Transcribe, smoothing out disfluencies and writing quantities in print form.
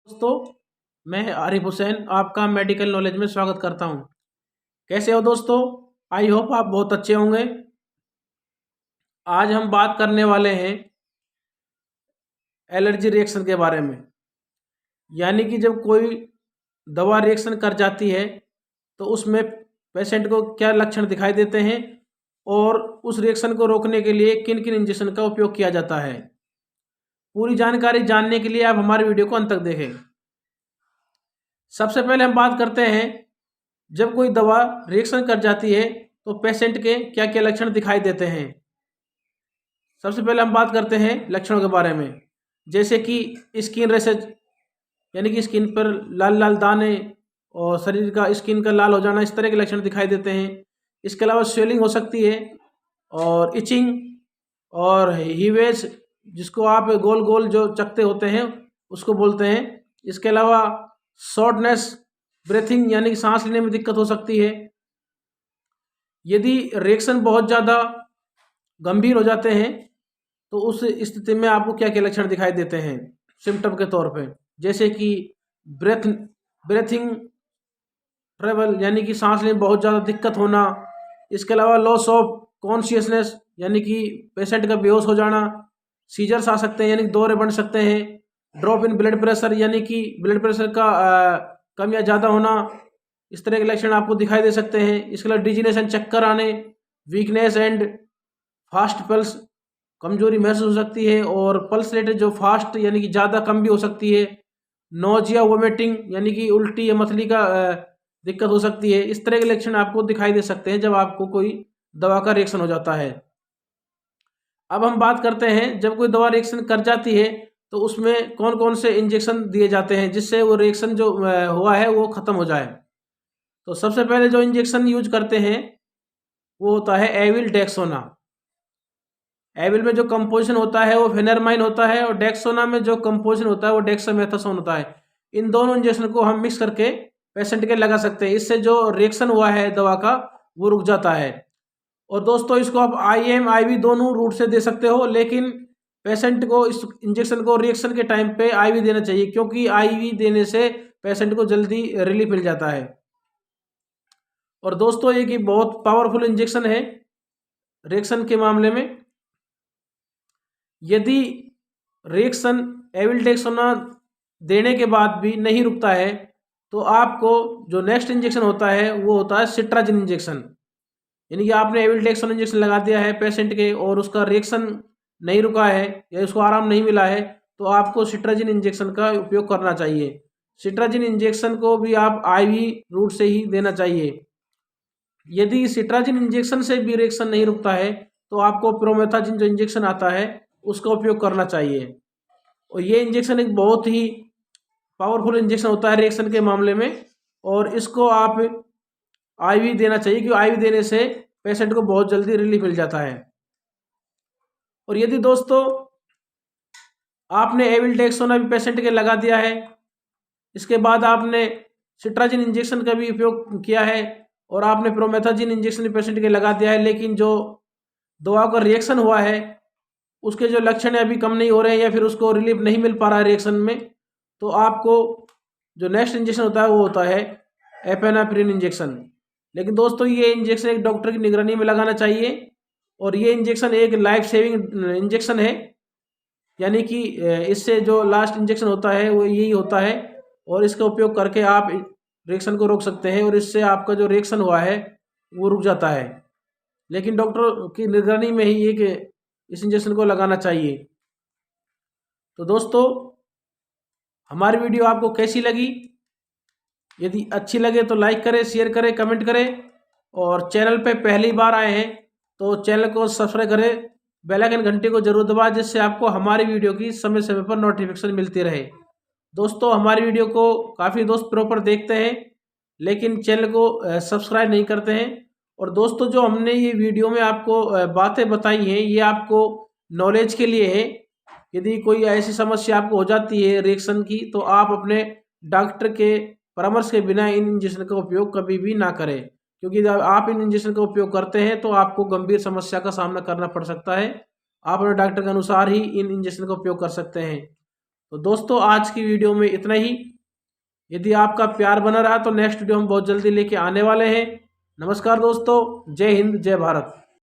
दोस्तों, मैं आरिफ हुसैन आपका मेडिकल नॉलेज में स्वागत करता हूं। कैसे हो दोस्तों? आई होप आप बहुत अच्छे होंगे। आज हम बात करने वाले हैं एलर्जी रिएक्शन के बारे में। यानी कि जब कोई दवा रिएक्शन कर जाती है तो उसमें पेशेंट को क्या लक्षण दिखाई देते हैं और उस रिएक्शन को रोकने के लिए किन किन इंजेक्शन का उपयोग किया जाता है। पूरी जानकारी जानने के लिए आप हमारे वीडियो को अंत तक देखें। सबसे पहले हम बात करते हैं, जब कोई दवा रिएक्शन कर जाती है तो पेशेंट के क्या क्या लक्षण दिखाई देते हैं। सबसे पहले हम बात करते हैं लक्षणों के बारे में, जैसे कि स्किन रैशेज, यानी कि स्किन पर लाल लाल दाने और शरीर का स्किन का लाल हो जाना, इस तरह के लक्षण दिखाई देते हैं। इसके अलावा स्वेलिंग हो सकती है और इचिंग और हीवेज, जिसको आप गोल गोल जो चकते होते हैं उसको बोलते हैं। इसके अलावा शॉर्टनेस, ब्रेथिंग यानी कि सांस लेने में दिक्कत हो सकती है। यदि रिएक्शन बहुत ज़्यादा गंभीर हो जाते हैं तो उस स्थिति में आपको क्या क्या लक्षण दिखाई देते हैं सिम्टम के तौर पे, जैसे कि ब्रेथिंग ट्रेबल, यानी कि सांस लेने में बहुत ज़्यादा दिक्कत होना। इसके अलावा लॉस ऑफ कॉन्शियसनेस, यानी कि पेशेंट का बेहोश हो जाना। सीजर्स आ सकते हैं, यानी कि दौरे बन सकते हैं। ड्रॉप इन ब्लड प्रेशर, यानी कि ब्लड प्रेशर का कम या ज़्यादा होना। इस तरह के लक्षण आपको दिखाई दे सकते हैं। इसके अलावा डिजीनेस एंड चक्कर आने, वीकनेस एंड फास्ट पल्स, कमजोरी महसूस हो सकती है और पल्स रेट जो फास्ट यानी कि ज़्यादा कम भी हो सकती है। नोजिया, वोमिटिंग, यानी कि उल्टी या मतली का दिक्कत हो सकती है। इस तरह के लक्षण आपको दिखाई दे सकते हैं जब आपको कोई दवा का रिएक्शन हो जाता है। अब हम बात करते हैं, जब कोई दवा रिएक्शन कर जाती है तो उसमें कौन कौन से इंजेक्शन दिए जाते हैं जिससे वो रिएक्शन जो हुआ है वो ख़त्म हो जाए। तो सबसे पहले जो इंजेक्शन यूज करते हैं वो होता है एविल डेक्सोना। एविल में जो कंपोजिशन होता है वो फेनरमाइन होता है और डेक्सोना में जो कंपोजिशन होता है वो डेक्सामेथासोन होता है। इन दोनों इंजेक्शन को हम मिक्स करके पेशेंट के लगा सकते हैं। इससे जो रिएक्शन हुआ है दवा का वो रुक जाता है। और दोस्तों, इसको आप IM IV दोनों रूट से दे सकते हो, लेकिन पेशेंट को इस इंजेक्शन को रिएक्शन के टाइम पे IV देना चाहिए, क्योंकि IV देने से पेशेंट को जल्दी रिलीफ मिल जाता है। और दोस्तों, ये कि बहुत पावरफुल इंजेक्शन है रिएक्शन के मामले में। यदि रिएक्शन एविल्डेक्सोना देने के बाद भी नहीं रुकता है तो आपको जो नेक्स्ट इंजेक्शन होता है वो होता है सिट्राजिन इंजेक्शन। यानी कि आपने एविल्डेक्सोना इंजेक्शन लगा दिया है पेशेंट के और उसका रिएक्शन नहीं रुका है या उसको आराम नहीं मिला है तो आपको सिट्राजिन इंजेक्शन का उपयोग करना चाहिए। सिट्राजिन इंजेक्शन को भी आप IV रूट से ही देना चाहिए। यदि सिट्राजिन इंजेक्शन से भी रिएक्शन नहीं रुकता है तो आपको प्रोमेथाजिन जो इंजेक्शन आता है उसका उपयोग करना चाहिए। और ये इंजेक्शन एक बहुत ही पावरफुल इंजेक्शन होता है रिएक्शन के मामले में, और इसको आप IV देना चाहिए, क्योंकि IV देने से पेशेंट को बहुत जल्दी रिलीफ मिल जाता है। और यदि दोस्तों आपने एविल्डेक्सोना भी पेशेंट के लगा दिया है, इसके बाद आपने सिट्राजिन इंजेक्शन का भी उपयोग किया है और आपने प्रोमेथाजिन इंजेक्शन भी पेशेंट के लगा दिया है, लेकिन जो दवा का रिएक्शन हुआ है उसके जो लक्षण है अभी कम नहीं हो रहे हैं या फिर उसको रिलीफ नहीं मिल पा रहा है रिएक्शन में, तो आपको जो नेक्स्ट इंजेक्शन होता है वो होता है एपेनाफ्रिन इंजेक्शन। लेकिन दोस्तों, ये इंजेक्शन एक डॉक्टर की निगरानी में लगाना चाहिए और ये इंजेक्शन एक लाइफ सेविंग इंजेक्शन है। यानी कि इससे जो लास्ट इंजेक्शन होता है वो यही होता है और इसका उपयोग करके आप रिएक्शन को रोक सकते हैं और इससे आपका जो रिएक्शन हुआ है वो रुक जाता है। लेकिन डॉक्टर की निगरानी में ही एक इस इंजेक्शन को लगाना चाहिए। तो दोस्तों, हमारी वीडियो आपको कैसी लगी? यदि अच्छी लगे तो लाइक करें, शेयर करें, कमेंट करें और चैनल पे पहली बार आए हैं तो चैनल को सब्सक्राइब करें, बेल आइकन घंटे को जरूर दबाएं, जिससे आपको हमारी वीडियो की समय समय पर नोटिफिकेशन मिलती रहे। दोस्तों, हमारी वीडियो को काफ़ी दोस्त प्रॉपर देखते हैं लेकिन चैनल को सब्सक्राइब नहीं करते हैं। और दोस्तों, जो हमने ये वीडियो में आपको बातें बताई हैं ये आपको नॉलेज के लिए है। यदि कोई ऐसी समस्या आपको हो जाती है रिएक्शन की तो आप अपने डॉक्टर के परामर्श के बिना इन इंजेक्शन का उपयोग कभी भी ना करें, क्योंकि जब आप इन इंजेक्शन का उपयोग करते हैं तो आपको गंभीर समस्या का सामना करना पड़ सकता है। आप अपने डॉक्टर के अनुसार ही इन इंजेक्शन का उपयोग कर सकते हैं। तो दोस्तों आज की वीडियो में इतना ही। यदि आपका प्यार बना रहा तो नेक्स्ट वीडियो हम बहुत जल्दी लेके आने वाले हैं। नमस्कार दोस्तों, जय हिंद जय भारत।